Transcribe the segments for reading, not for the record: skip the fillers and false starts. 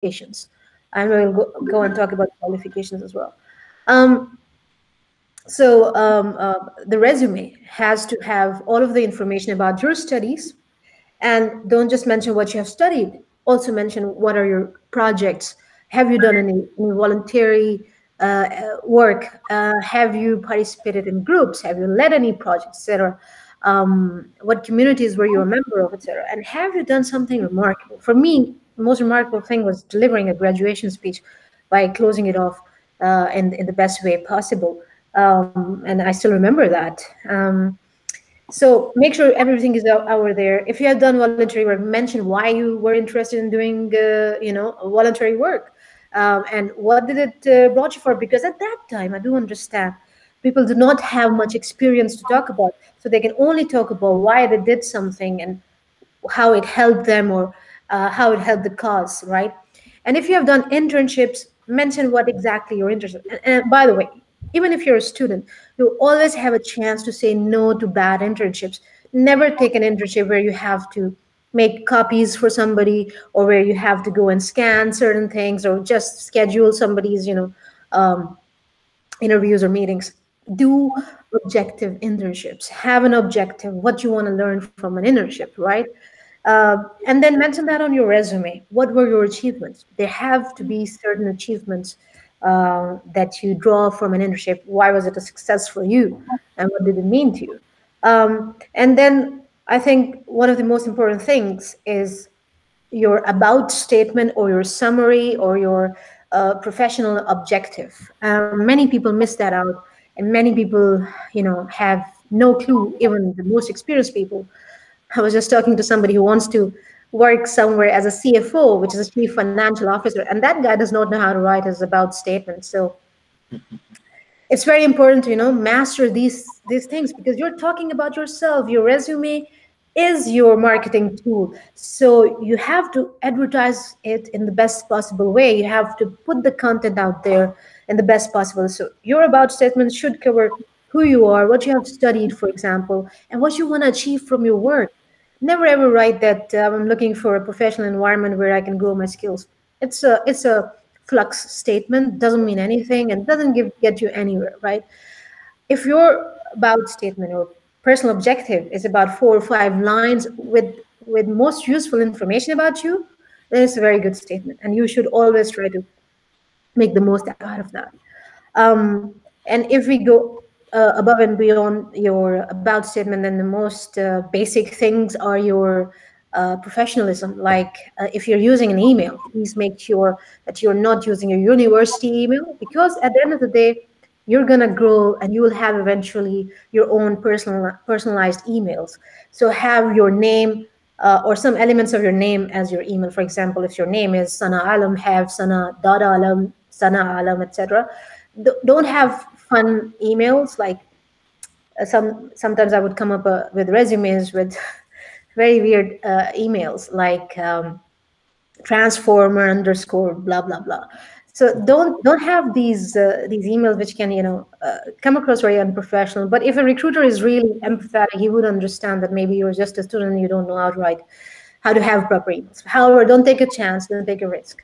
qualifications. And we'll go and talk about qualifications as well. Um, the resume has to have all of the information about your studies, and don't just mention what you have studied. Also mention what are your projects. Have you done any voluntary work? Have you participated in groups? Have you led any projects, etc.? What communities were you a member of, etc.? And have you done something remarkable? For me, the most remarkable thing was delivering a graduation speech by closing it off in the best way possible. And I still remember that. So make sure everything is out there. If you have done voluntary work, mention why you were interested in doing, voluntary work, and what did it brought you for. Because at that time, I do understand, people do not have much experience to talk about, so they can only talk about why they did something and how it helped them, or how it helped the cause, right? And if you have done internships, mention what exactly you're interested in. And by the way, even if you're a student, you always have a chance to say no to bad internships. Never take an internship where you have to make copies for somebody, or where you have to go and scan certain things, or just schedule somebody's, um, interviews or meetings. Do objective internships. Have an objective, what you want to learn from an internship, right? And then mention that on your resume. What were your achievements? There have to be certain achievements that you draw from an internship. Why was it a success for you? And what did it mean to you? And then I think one of the most important things is your about statement, or your summary, or your professional objective. Many people miss that out, and many people, have no clue. Even the most experienced people. I was just talking to somebody who wants to work somewhere as a CFO, which is a chief financial officer, and that guy does not know how to write his about statement. So it's very important to master these things, because you're talking about yourself. Your resume is your marketing tool, so you have to advertise it in the best possible way. You have to put the content out there in the best possible. So your about statement should cover who you are, what you have studied, for example, and what you want to achieve from your work. Never ever write that I'm looking for a professional environment where I can grow my skills. It's a flux statement, doesn't mean anything, and doesn't get you anywhere, right? If your about statement or personal objective is about 4 or 5 lines with most useful information about you, then it's a very good statement, and you should always try to make the most out of that. And if we go above and beyond your about statement, then the most basic things are your professionalism. Like if you're using an email, please make sure that you're not using your university email, because at the end of the day, you're gonna grow and you will have eventually your own personalized emails. So have your name or some elements of your name as your email. For example, if your name is Sana Alam, have Sana.alam, Sana Alam, etc. Don't have fun emails like sometimes I would come up with resumes with very weird emails like transformer underscore blah blah blah. So don't have these emails which can come across very unprofessional. But if a recruiter is really empathetic, he would understand that maybe you're just a student and you don't know how to have proper emails. However, don't take a chance, don't take a risk.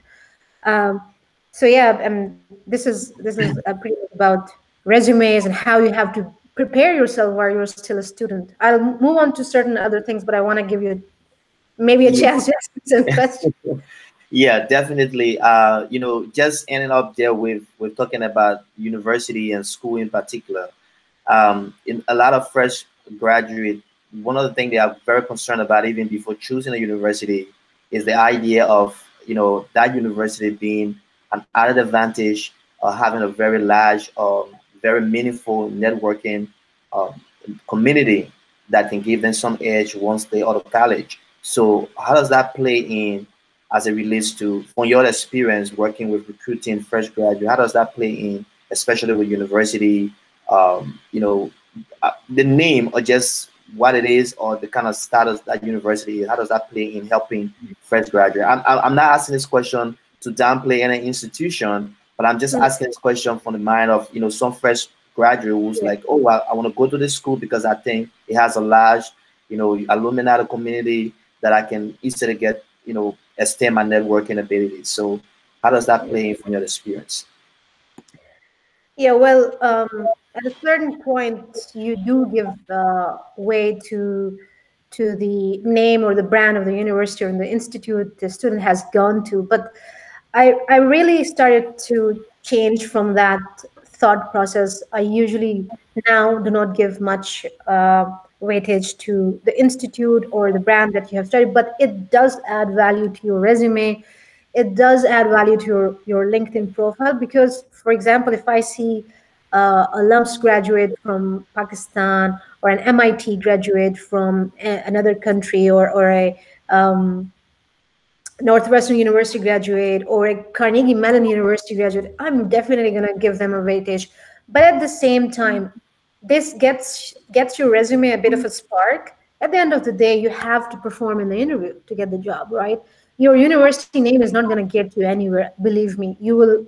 So yeah, this is pretty much about resumes and how you have to prepare yourself while you're still a student. I'll move on to certain other things, but I want to give you maybe a Yeah. chance to ask some questions. Yeah, definitely. Just ending up there with talking about university and school in particular. In a lot of fresh graduate, one of the things they are very concerned about even before choosing a university is the idea of that university being an added advantage or having a very large, very meaningful networking um, community that can give them some edge once they out of college. So how does that play in as it relates to, from your experience working with recruiting fresh graduates, how does that play in, especially with university, um, you know, the name or just what it is or the kind of status that university is, how does that play in helping fresh graduate? I'm not asking this question to downplay any institution, but I'm just asking this question from the mind of, some fresh graduate who's Yeah. like, oh, well, I want to go to this school because I think it has a large, alumni community that I can easily get extend my networking abilities. So how does that play in from your experience? Yeah, well, at a certain point, you do give way to the name or the brand of the university or the institute the student has gone to. But I really started to change from that thought process. I usually now do not give much weightage to the institute or the brand that you have studied, but it does add value to your resume. It does add value to your LinkedIn profile because, for example, if I see a lumps graduate from Pakistan or an MIT graduate from another country or a Northwestern University graduate or a Carnegie Mellon University graduate, I'm definitely going to give them a weightage. But at the same time, this gets your resume a bit of a spark. At the end of the day, you have to perform in the interview to get the job, right? Your university name is not going to get you anywhere. Believe me, you will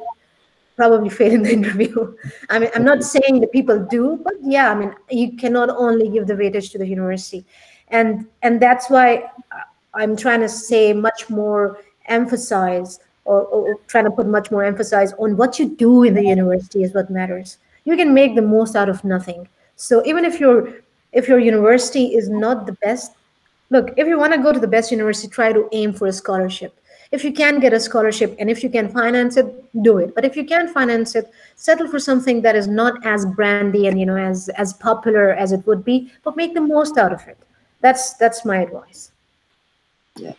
probably fail in the interview. I mean, I'm not saying that people do, but yeah, I mean, you cannot only give the weightage to the university, and that's why I'm trying to say much more emphasize or trying to put much more emphasis on what you do in the university is what matters. You can make the most out of nothing. So even if your university is not the best, look, if you want to go to the best university, try to aim for a scholarship. If you can get a scholarship and if you can finance it, do it. But if you can't finance it, settle for something that is not as brandy and as popular as it would be, but make the most out of it. That's my advice. Yeah.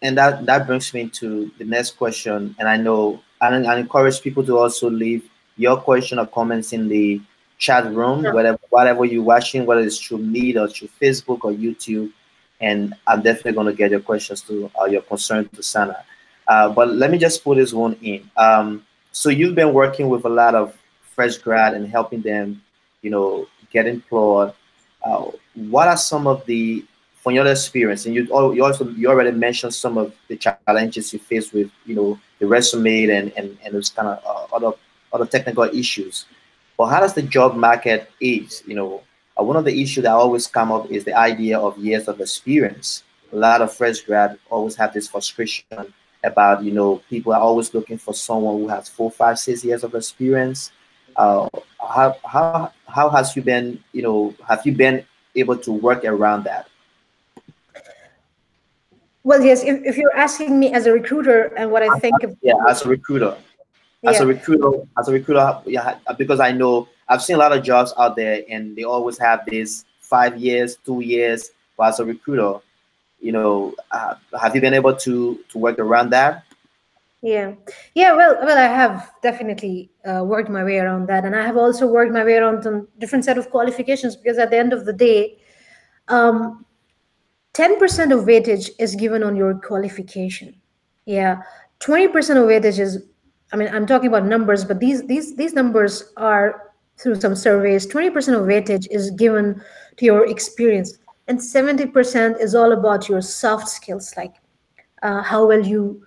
And that brings me to the next question. And I know I encourage people to also leave your question or comments in the chat room, whatever you're watching, whether it's through Meet or through Facebook or YouTube. And I'm definitely going to get your questions to your concern to Sana. But let me just put this one in. So you've been working with a lot of fresh grad and helping them, get employed. What are some of the from your experience, and you already mentioned some of the challenges you face with the resume and those kind of other technical issues. But how does the job market is? One of the issues that always come up is the idea of years of experience. A lot of fresh grad always have this frustration about people are always looking for someone who has 4, 5, 6 years of experience. How has you been? Have you been able to work around that? Well, yes, if you're asking me as a recruiter and what I think of Yeah, people, as a recruiter, yeah, yeah, because I know I've seen a lot of jobs out there, and they always have this 5 years, 2 years. But as a recruiter, have you been able to work around that? yeah, yeah. Well, I have definitely worked my way around that, and I have also worked my way around some different set of qualifications because at the end of the day, um, 10% of weightage is given on your qualification. Yeah, 20% of weightage is, I mean, I'm talking about numbers, but these numbers are through some surveys. 20% of weightage is given to your experience, and 70% is all about your soft skills, like how will you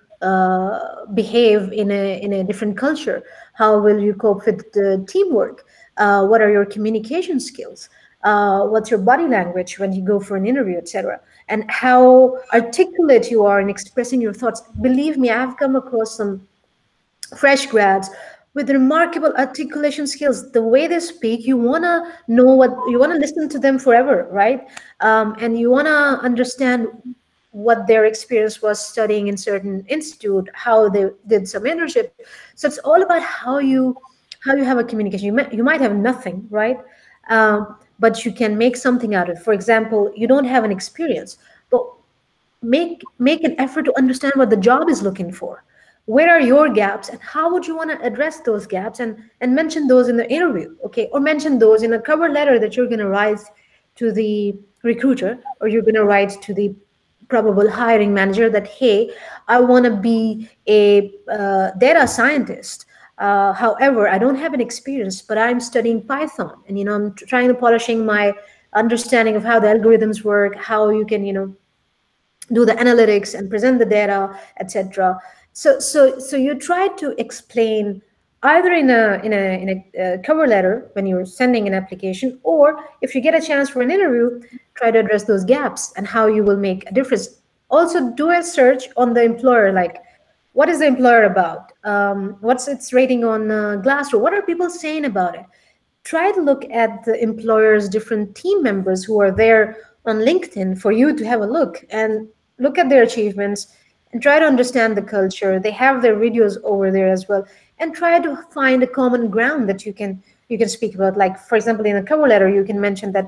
behave in a different culture, how will you cope with the teamwork, what are your communication skills, what's your body language when you go for an interview, etc., and how articulate you are in expressing your thoughts. Believe me, I've come across some fresh grads with remarkable articulation skills. The way they speak, you want to know what you want to listen to them forever, right? And you want to understand what their experience was studying in certain institute, how they did some internship. So it's all about how you have a communication. You might have nothing, right? But you can make something out of it. For example, you don't have an experience, but make an effort to understand what the job is looking for. Where are your gaps and how would you want to address those gaps, and mention those in the interview, okay, or mention those in a cover letter that you're going to write to the recruiter, or you're going to write to the probable hiring manager that, hey, I want to be a data scientist. However, I don't have an experience, but I'm studying Python, and I'm trying to polishing my understanding of how the algorithms work, how you can do the analytics and present the data, etc. So you try to explain either in a cover letter when you're sending an application, or if you get a chance for an interview, try to address those gaps and how you will make a difference. Also do a search on the employer, like what is the employer about, what's its rating on Glassdoor, what are people saying about it. Try to look at the employer's different team members who are there on LinkedIn for you to have a look and look at their achievements and try to understand the culture. They have their videos over there as well, and try to find a common ground that you can speak about. Like for example, in a cover letter, you can mention that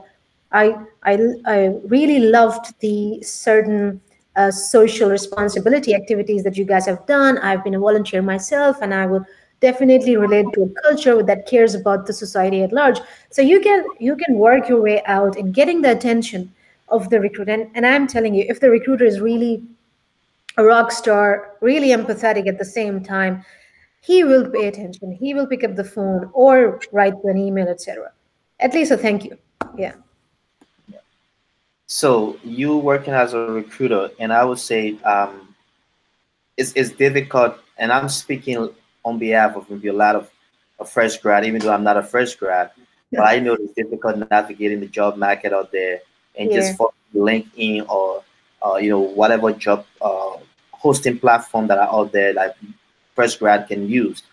I I really loved the certain social responsibility activities that you guys have done. I've been a volunteer myself, and I will definitely relate to a culture that cares about the society at large. So you can work your way out in getting the attention of the recruiter. And I'm telling you, if the recruiter is really a rock star, really empathetic at the same time, he will pay attention. He will pick up the phone or write you an email, etc. At least a thank you. Yeah. So you working as a recruiter, and I would say it's difficult, and I'm speaking on behalf of maybe a lot of fresh grad, even though I'm not a fresh grad, but I know it's difficult navigating the job market out there and just Yeah. for LinkedIn or whatever job hosting platform that are out there that fresh grad can use.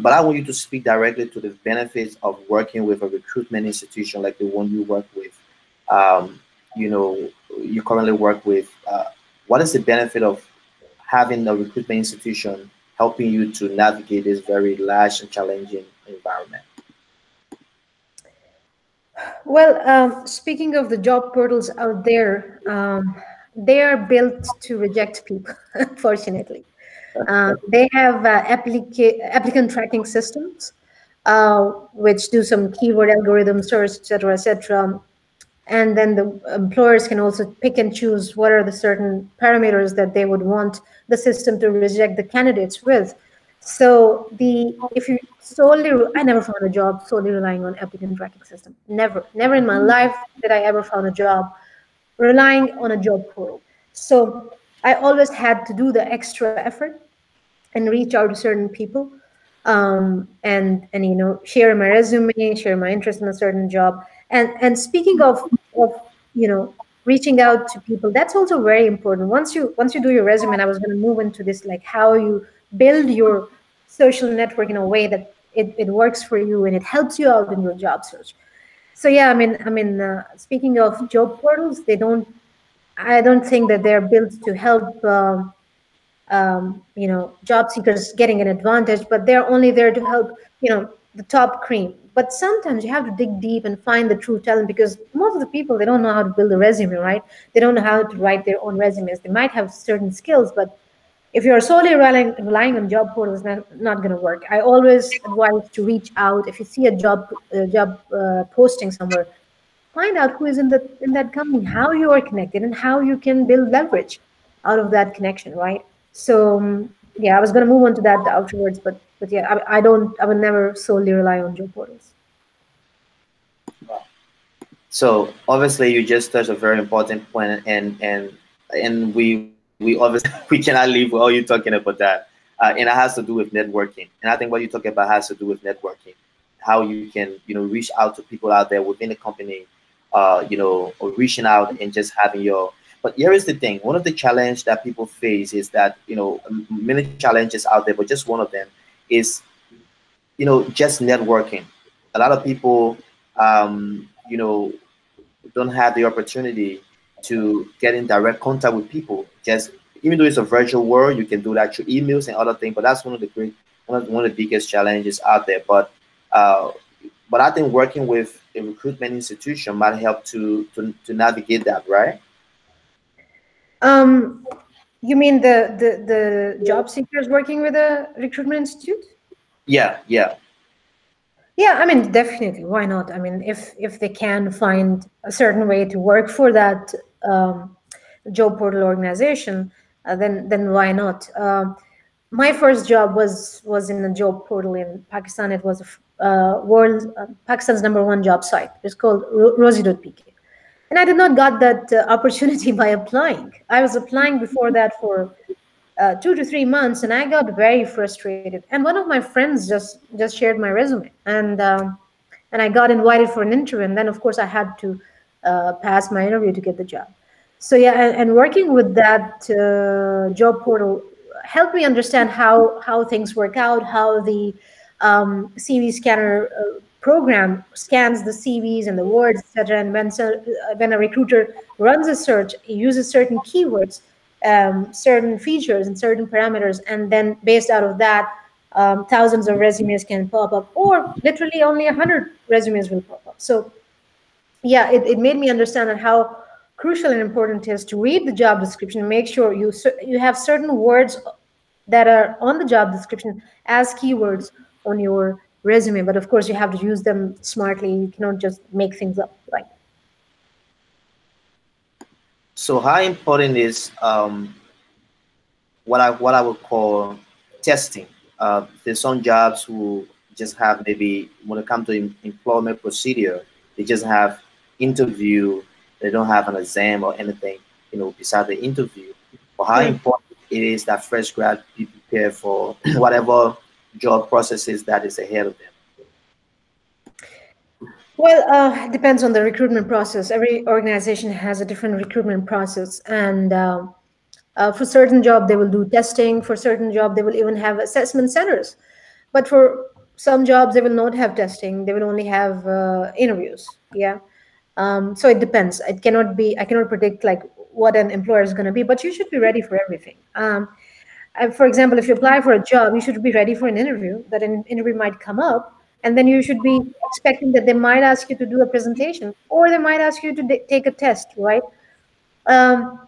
But I want you to speak directly to the benefits of working with a recruitment institution like the one you work with. Um, you know, you currently work with. What is the benefit of having a recruitment institution helping you to navigate this very large and challenging environment? Well, speaking of the job portals out there, they are built to reject people, unfortunately. They have applicant tracking systems, which do some keyword algorithm search, etc., etc. And then the employers can also pick and choose what are the certain parameters that they would want the system to reject the candidates with. So the if you solely, I never found a job solely relying on applicant tracking system. Never in my life did I ever found a job relying on a job portal. So I always had to do the extra effort and reach out to certain people, and share my resume, share my interest in a certain job. And speaking of reaching out to people, that's also very important. Once you do your resume, and I was going to move into this, like how you build your social network in a way that it works for you and it helps you out in your job search. So yeah, speaking of job portals, I don't think that they're built to help job seekers getting an advantage, but they're only there to help, the top cream. But sometimes you have to dig deep and find the true talent, because most of the people, they don't know how to build a resume, right? They don't know how to write their own resumes. They might have certain skills, but if you're solely relying on job portals, not going to work. I always advise to reach out. If you see a job posting somewhere, find out who is in that company, how you are connected, and how you can build leverage out of that connection, right? So yeah, I was going to move on to that afterwards, but yeah, I would never solely rely on job portals. So obviously, you just touched a very important point, and we obviously we cannot leave without you talking about that. And it has to do with networking. And I think what you talk about has to do with networking, how you can reach out to people out there within the company, or reaching out and just having your. But here is the thing: one of the challenge that people face is that many challenges out there, but just one of them is just networking. A lot of people, don't have the opportunity to get in direct contact with people. Just even though it's a virtual world, you can do that through emails and other things. But that's one of the biggest challenges out there. Uh, but I think working with a recruitment institution might help to navigate that, right? um you mean the job seekers working with a recruitment institute? Yeah, yeah. Yeah, I mean, definitely. Why not? I mean, if they can find a certain way to work for that job portal organization, then why not? My first job was in a job portal in Pakistan. It was Pakistan's number one job site. It's called Rosie.pk. And I did not got that opportunity by applying. I was applying before that for 2 to 3 months, and I got very frustrated. And one of my friends just shared my resume, and I got invited for an interview. And then, of course, I had to pass my interview to get the job. So yeah, and working with that job portal helped me understand how things work out, how the CV scanner program scans the CVs and the words, etc. And when a recruiter runs a search, he uses certain keywords, certain features, and certain parameters, and then based out of that, thousands of resumes can pop up, or literally only 100 resumes will pop up. So yeah, it made me understand how crucial and important it is to read the job description, make sure you have certain words that are on the job description as keywords on your resume, but of course you have to use them smartly. You cannot just make things up, right? So how important is what I would call testing? There's some jobs who just have, maybe when it comes to employment procedure, they just have interview. They don't have an exam or anything, beside the interview. But how Hmm. important it is that fresh grad be prepared for whatever job processes that is ahead of them. Well, it depends on the recruitment process. Every organization has a different recruitment process, and for certain job they will do testing. For certain job they will even have assessment centers. But for some jobs they will not have testing. They will only have interviews. Yeah. So it depends. It cannot be. I cannot predict like what an employer is going to be. But you should be ready for everything. For example, if you apply for a job, you should be ready for an interview. That an interview might come up, and then you should be expecting that they might ask you to do a presentation, or they might ask you to take a test, right? Um,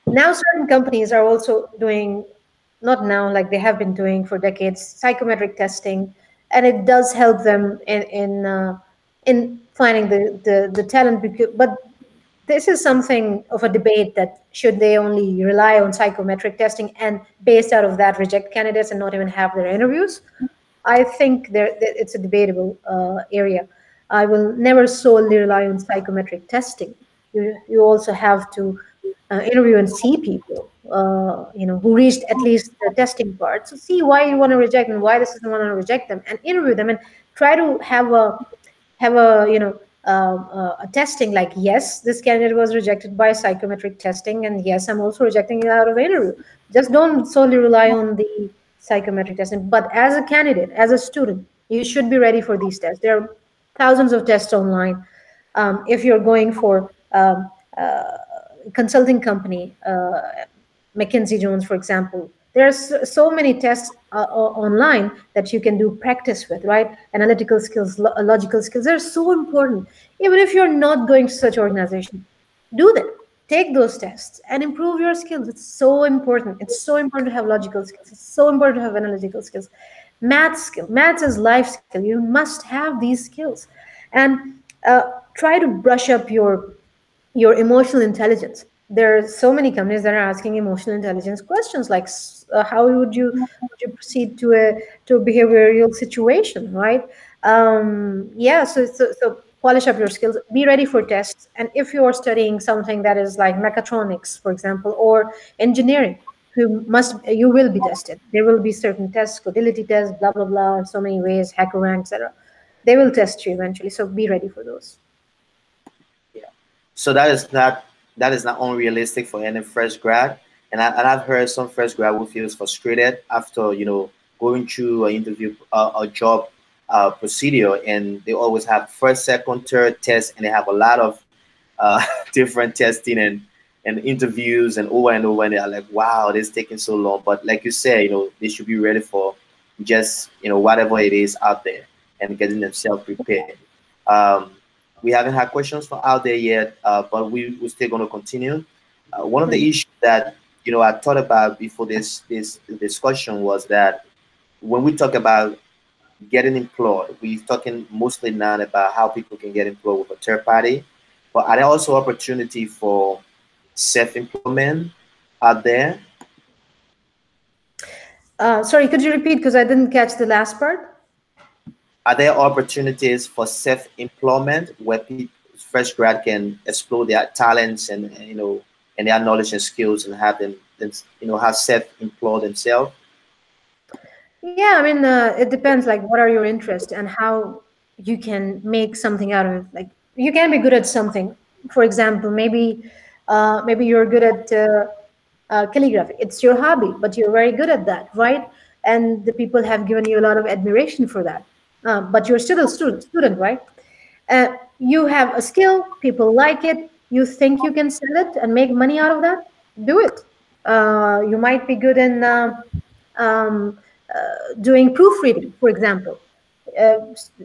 Now certain companies are also doing, not now, like they have been doing for decades, psychometric testing, and it does help them in finding the talent. But this is something of a debate, that should they only rely on psychometric testing and based out of that reject candidates and not even have their interviews. I think it's a debatable area. I will never solely rely on psychometric testing. You also have to interview and see people, who reached at least the testing part. So see why you want to reject and why this doesn't want to reject them, and interview them and try to have a a testing like, yes, this candidate was rejected by psychometric testing, and yes, I'm also rejecting it out of the interview. Just don't solely rely on the psychometric testing, but as a candidate, as a student, you should be ready for these tests. There are thousands of tests online. If you're going for consulting company, McKinsey Jones, for example, there's so many tests online that you can do practice with, right? Analytical skills, logical skills, they're so important. Even if you're not going to such organization, do them. Take those tests and improve your skills. It's so important. It's so important to have logical skills. It's so important to have analytical skills. Maths is life skill. You must have these skills. And uh, try to brush up your emotional intelligence. There are so many companies that are asking emotional intelligence questions like, how would you proceed to a behavioral situation, right? Yeah, so polish up your skills, be ready for tests, and if you're studying something that is like mechatronics, for example, or engineering, you will be tested. There will be certain tests, codility tests, blah blah blah, so many ways, hacker rank, etc. They will test you eventually, so be ready for those. Yeah. So that is not unrealistic for any fresh grad. And I've heard some fresh grad who feels frustrated after going through an interview, a job procedure, and they always have first, second, third test, and they have a lot of different testing and interviews and over, and they're like, wow, this is taking so long. But like you said, they should be ready for just whatever it is out there and getting themselves prepared. Um, we haven't had questions from out there yet, but we're still going to continue. One of the Mhm. issues that I thought about before this discussion was that when we talk about getting employed, we're talking mostly now about how people can get employed with a third party, but are there also opportunity for self-employment out there? Sorry, could you repeat because I didn't catch the last part? Are there opportunities for self-employment where fresh grad can explore their talents and their knowledge and skills and have have self-employed themselves? Yeah, I mean, it depends. Like, what are your interests and how you can make something out of it. Like, you can be good at something. For example, maybe Maybe you're good at calligraphy. It's your hobby, but you're very good at that, right? And the people have given you a lot of admiration for that. But you're still a student, right? You have a skill, people like it, you think you can sell it and make money out of that, do it. You might be good in um, doing proofreading, for example.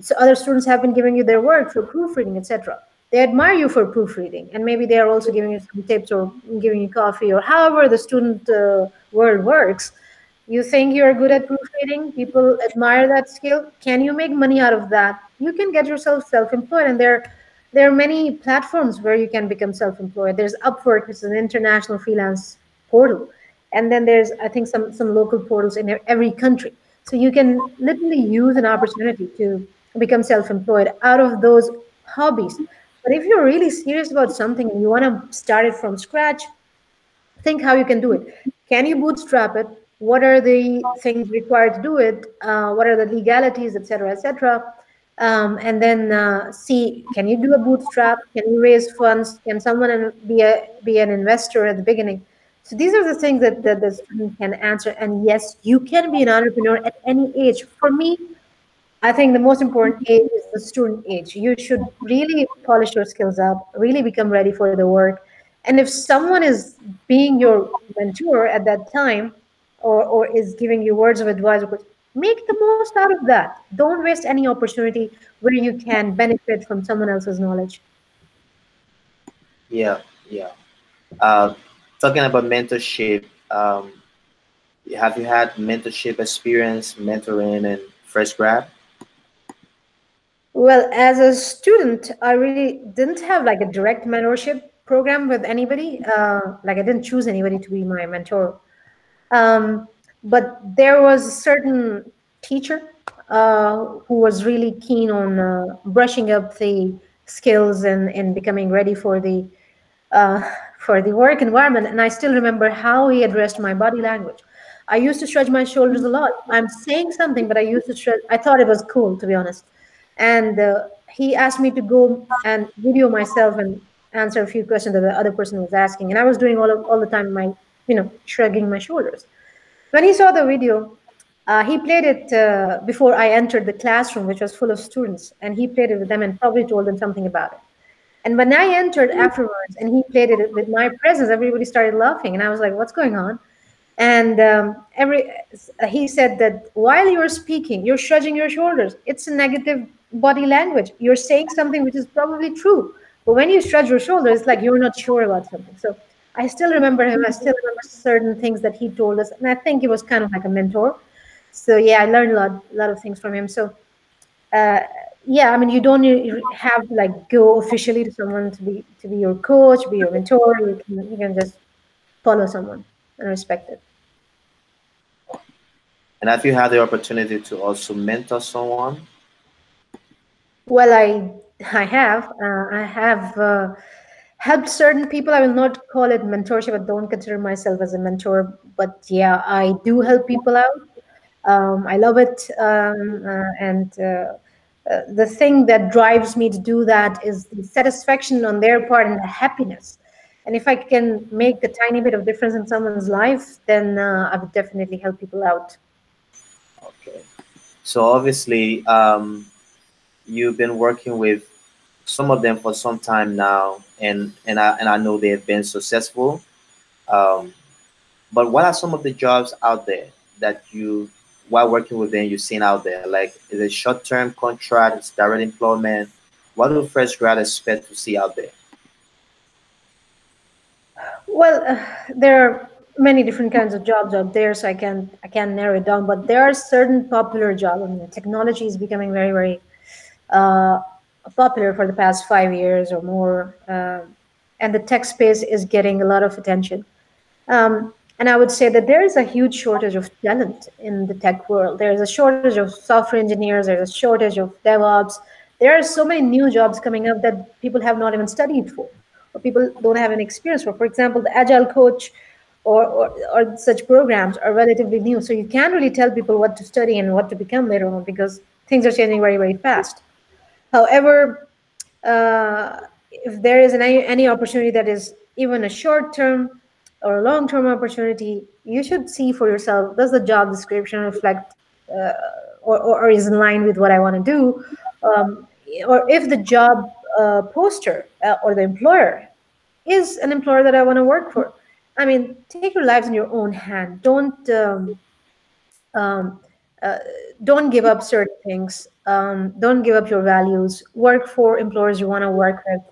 So other students have been giving you their work for proofreading, etc. They admire you for proofreading, and maybe they are also giving you some tips or giving you coffee or however the student world works. You think you're good at proofreading, people admire that skill. Can you make money out of that? You can get yourself self-employed, and there are many platforms where you can become self-employed. There's Upwork, which is an international freelance portal, and then there's, I think, some local portals in every country. So you can literally use an opportunity to become self-employed out of those hobbies. But if you're really serious about something and you want to start it from scratch, think how you can do it. Can you bootstrap it? What are the things required to do it? What are the legalities, etc., etc.? And then see, can you do a bootstrap? Can you raise funds? Can someone be an investor at the beginning? So these are the things that the student can answer. And yes, you can be an entrepreneur at any age. For me, I think the most important age is the student age. You should really polish your skills up, really become ready for the work. And if someone is being your mentor at that time, or is giving you words of advice, make the most out of that. Don't waste any opportunity where you can benefit from someone else's knowledge. Yeah, yeah. Uh, Talking about mentorship, have you had mentorship experience, mentoring in fresh grad? Well, as a student, I really didn't have like a direct mentorship program with anybody. Like I didn't choose anybody to be my mentor. Um, but there was a certain teacher who was really keen on brushing up the skills and becoming ready uh, for the work environment. And I still remember how he addressed my body language. I used to stretch my shoulders a lot. I'm saying something, but I used to stretch. I thought it was cool, to be honest. And he asked me to go and video myself and answer a few questions that the other person was asking. And I was doing all the time my, shrugging my shoulders. When he saw the video, he played it before I entered the classroom, which was full of students, and he played it with them and probably told them something about it. And when I entered afterwards and he played it with my presence, everybody started laughing, and I was like, "What's going on?" And he said that while you're speaking, you're shrugging your shoulders. It's a negative body language. You're saying something which is probably true, but when you shrug your shoulders, it's like you're not sure about something. So I still remember him. I still remember certain things that he told us, and I think he was kind of like a mentor. So yeah, I learned a lot of things from him. So uh, yeah, I mean, you don't have to like go officially to someone to be your coach, be your mentor. You can just follow someone and respect it. And have you had the opportunity to also mentor someone? Well, I have helped certain people. I will not call it mentorship. I don't consider myself as a mentor, but yeah, I do help people out. I love it, and the thing that drives me to do that is the satisfaction on their part and the happiness. And if I can make a tiny bit of difference in someone's life, then I would definitely help people out. Okay. So obviously, you've been working with some of them for some time now, and I know they have been successful. Um, but what are some of the jobs out there that you, while working with them, you've seen out there? Like, is it short-term contract? It's direct employment? What do fresh grad expect to see out there? Well, there are many different kinds of jobs out there, so I can't narrow it down. But there are certain popular jobs. I mean, technology is becoming very very uh, popular for the past 5 years or more, and the tech space is getting a lot of attention. And I would say that there is a huge shortage of talent in the tech world. There is a shortage of software engineers. There's a shortage of DevOps. There are so many new jobs coming up that people have not even studied for, or people don't have any experience for. For example, the Agile coach or such programs are relatively new. So you can't really tell people what to study and what to become later on because things are changing very, very fast. However, if there is any opportunity that is even a short term or a long term opportunity, you should see for yourself, does the job description reflect uh, or is in line with what I want to do? Um, or if the job poster or the employer is an employer that I want to work for. I mean, take your lives in your own hand. Um, uh, don't give up certain things. Don't give up your values. Work for employers you want to work with.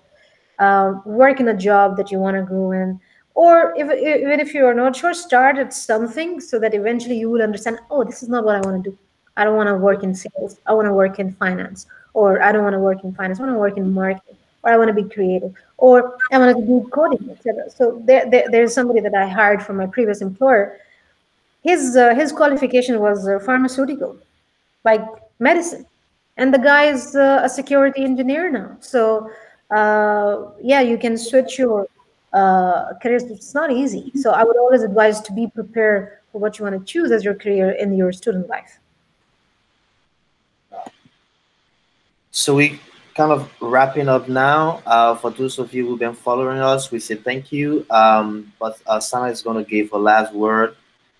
Work in a job that you want to grow in. Or even if you are not sure, start at something so that eventually you will understand, oh, this is not what I want to do. I don't want to work in sales. I want to work in finance. Or I don't want to work in finance. I want to work in marketing. Or I want to be creative. Or I want to do coding, etc. So there's somebody that I hired from my previous employer. His qualification was pharmaceutical, like medicine, and the guy is a security engineer now. So yeah, you can switch your careers. It's not easy. So I would always advise to be prepared for what you want to choose as your career in your student life. So we kind of wrapping up now. For those of you who've been following us, we say thank you. But Sana is going to give a last word.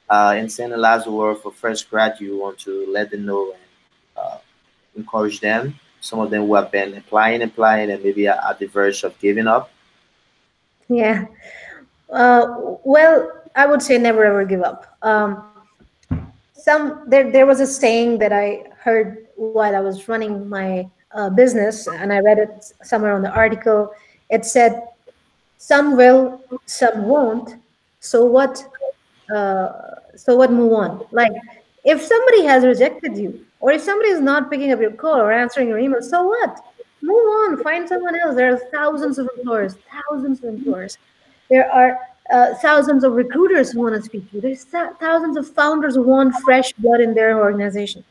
And saying a last word for fresh grad, you want to let them know and encourage them. Some of them who have been applying, and maybe are at the verge of giving up. Yeah. Well, I would say never ever give up. There was a saying that I heard while I was running my business, and I read it somewhere on the article. It said, "Some will, some won't. So what? Uh, so what? Move on." Like, if somebody has rejected you, or if somebody is not picking up your call or answering your email, so what? Move on. Find someone else. There are thousands of employers. Thousands of employers. There are thousands of recruiters who want to speak to you. There's thousands of founders who want fresh blood in their organization.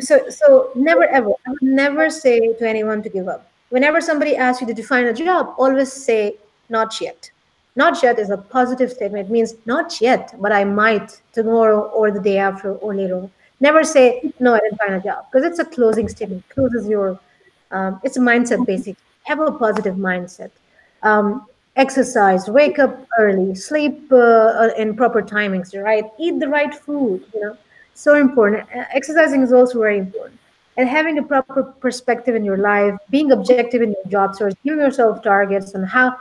So never ever, I would never say to anyone to give up. Whenever somebody asks you to define a job, always say not yet. Not yet is a positive statement. It means not yet, but I might tomorrow or the day after or later on. Never say no, I didn't find a job, because it's a closing statement. Closes your it's a mindset basically. Have a positive mindset. Exercise, wake up early, sleep in proper timings, right? Eat the right food, so important. Exercising is also very important. And having a proper perspective in your life, being objective in your job search, giving yourself targets on how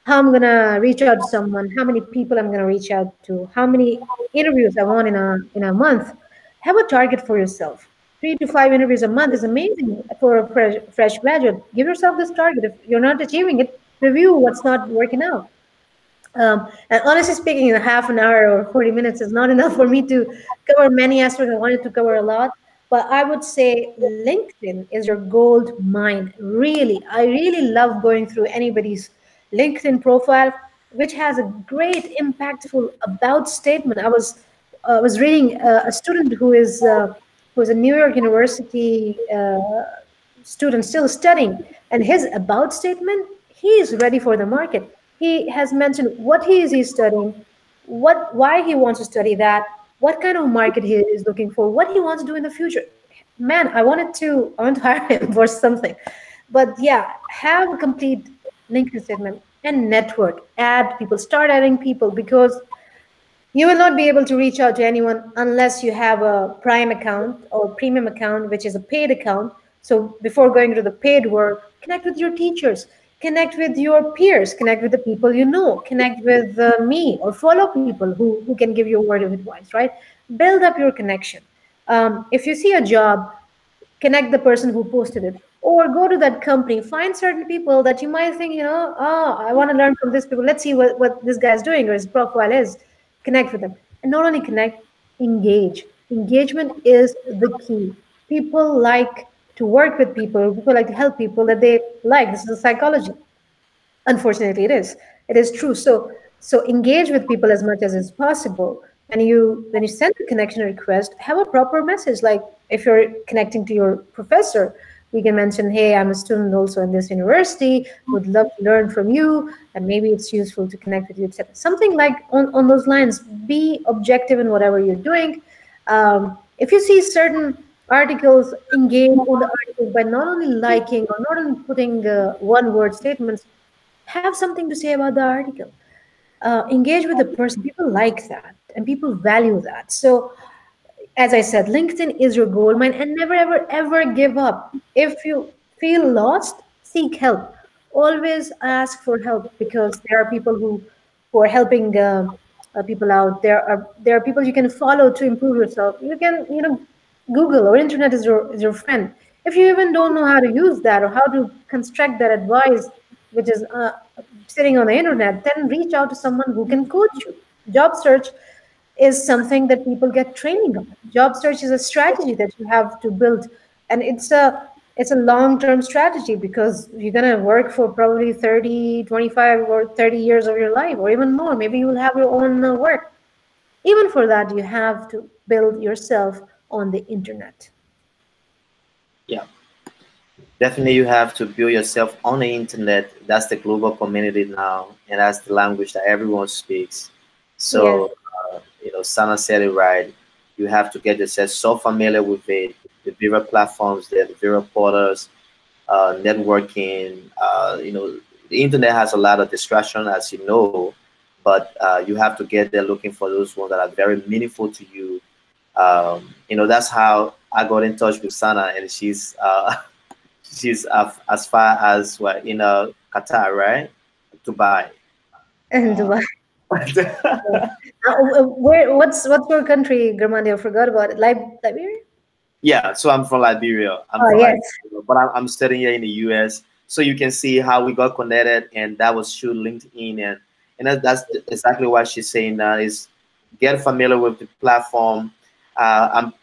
I'm gonna reach out to someone, how many people I'm gonna reach out to, how many interviews I want in a month. Have a target for yourself. 3 to 5 interviews a month is amazing for a fresh graduate. Give yourself this target. If you're not achieving it, review what's not working out. And honestly speaking, in a half an hour or 40 minutes is not enough for me to cover many aspects. I wanted to cover a lot, but I would say LinkedIn is your gold mine. Really, I really love going through anybody's LinkedIn profile, which has a great, impactful about statement. I was reading a student who is a New York University student still studying, and his about statement, he is ready for the market. He has mentioned what he's studying, why he wants to study that, what kind of market he is looking for, what he wants to do in the future. Man, I want to hire him for something. But yeah, have a complete LinkedIn statement and network. Add people, start adding people, because you will not be able to reach out to anyone unless you have a Prime account or premium account, which is a paid account. So before going to the paid work, connect with your teachers, connect with your peers, connect with the people you know, connect with me, or follow people who can give you a word of advice, right? Build up your connection. If you see a job, connect the person who posted it, or go to that company, find certain people that you might think, oh, I want to learn from this people, let's see what this guy is doing or his profile is. Connect with them, and not only connect, engage. Engagement is the key. People like to work with people like to help people that they like. This is a psychology. Unfortunately, it is true. So engage with people as much as is possible. When you send a connection request, have a proper message. Like, if you're connecting to your professor, we can mention, hey, I'm a student also in this university, would love to learn from you, and maybe it's useful to connect with you, etc. Something like on those lines. Be objective in whatever you're doing. If you see certain articles, engage on the articles by not only liking or not only putting one word statements. have something to say about the article. Engage with the person. People like that and people value that. So as I said, LinkedIn is your gold mine, and never, ever, ever give up. If you feel lost, seek help. Always ask for help, because there are people who are helping people out. There are people you can follow to improve yourself. You can, Google or internet is your friend. If you even don't know how to use that or how to construct that advice, which is sitting on the internet, then reach out to someone who can coach you. Job search is something that people get training on. Job search is a strategy that you have to build, and it's a long-term strategy, because you're going to work for probably 30, 25, or 30 years of your life, or even more. Maybe you will have your own work. Even for that, you have to build yourself on the internet. Yeah, definitely you have to build yourself on the internet. That's the global community now, and that's the language that everyone speaks. Yes. So, Sana said it right. You have to get yourself so familiar with it, the various platforms, the various portals, networking. The internet has a lot of distraction, as you know, but you have to get there looking for those ones that are very meaningful to you. That's how I got in touch with Sana, and she's as far as what in Qatar, right? Dubai. And Uh, what's your country, Gramandi? I forgot about it. Liberia? Yeah, so I'm from Liberia. I'm Oh, from yes. Liberia, but I'm studying here in the U.S. So you can see how we got connected, and that was through LinkedIn, and that's exactly what she's saying now is get familiar with the platform. I'm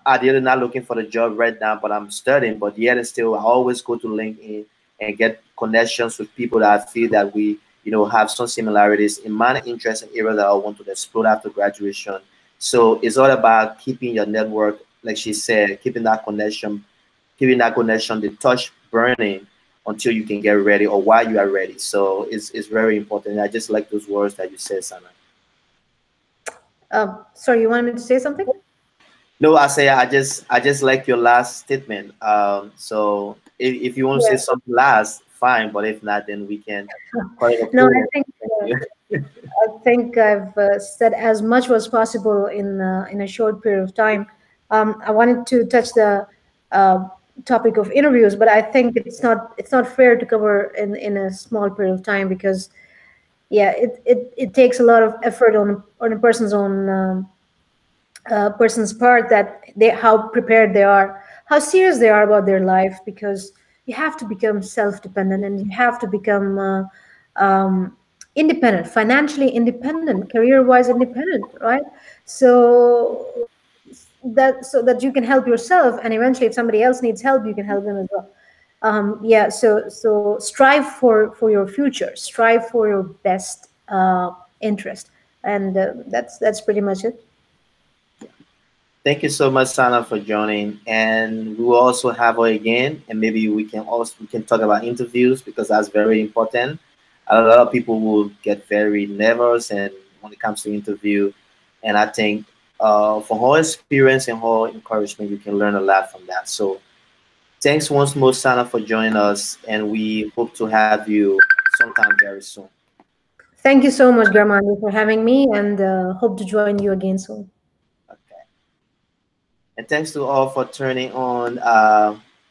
ideally not looking for the job right now, but I'm studying. But yet and still, I always go to LinkedIn and get connections with people that I feel that we have some similarities in my interest and area that I want to explore after graduation. So it's all about keeping your network, like she said, keeping that connection, the touch burning until you can get ready or while you are ready. So it's very important. I just like those words that you said, Sana. Sorry, you wanted me to say something? No, I just like your last statement. So if you want to say Yeah. something last, fine. But if not, then we can call it a No, close. Thank uh, you. I think I've said as much as possible in a short period of time. I wanted to touch the uh, topic of interviews, but I think it's not fair to cover in a small period of time, because yeah, it takes a lot of effort on a person's own person's part, that they how prepared they are, how serious they are about their life, because you have to become self-dependent, and you have to become independent, financially independent, career-wise independent, right? So so that you can help yourself, and eventually if somebody else needs help, you can help them as well. Yeah, so strive for your future, strive for your best interest, and that's pretty much it. Thank you so much, Sana, for joining. And we will also have her again, and maybe we can talk about interviews because that's very important. A lot of people will get very nervous and when it comes to interview, and I think from her experience and her encouragement, you can learn a lot from that. So thanks once more, Sana, for joining us, and we hope to have you sometime very soon. Thank you so much, Garmani, for having me, and hope to join you again soon. Okay. And thanks to all for turning on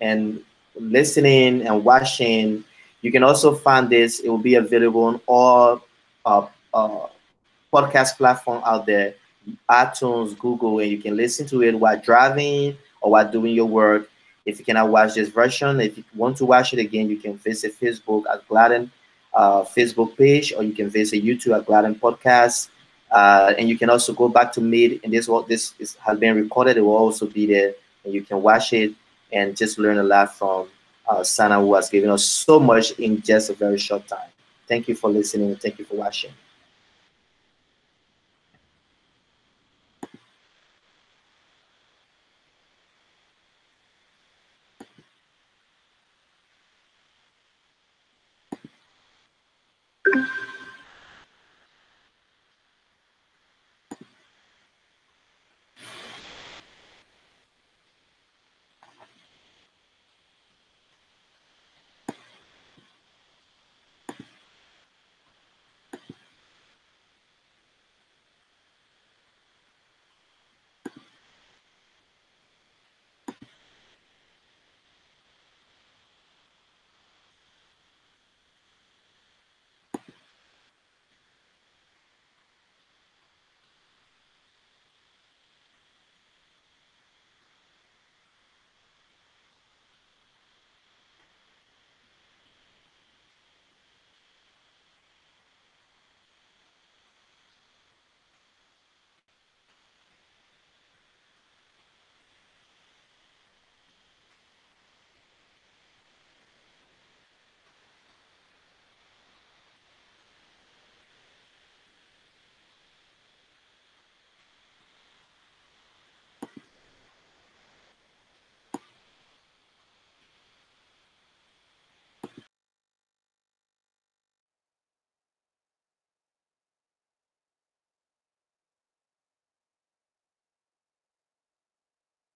and listening and watching. You can also find this. It will be available on all uh, uh, podcast platform out there, iTunes, Google, and you can listen to it while driving or while doing your work. If you cannot watch this version, if you want to watch it again, you can visit Facebook at Gladden Facebook page, or you can visit YouTube at Gladden Podcast. And you can also go back to Mid, and has been recorded. It will also be there, and you can watch it and just learn a lot from Sana, who has given us so much in just a very short time. Thank you for listening, and thank you for watching.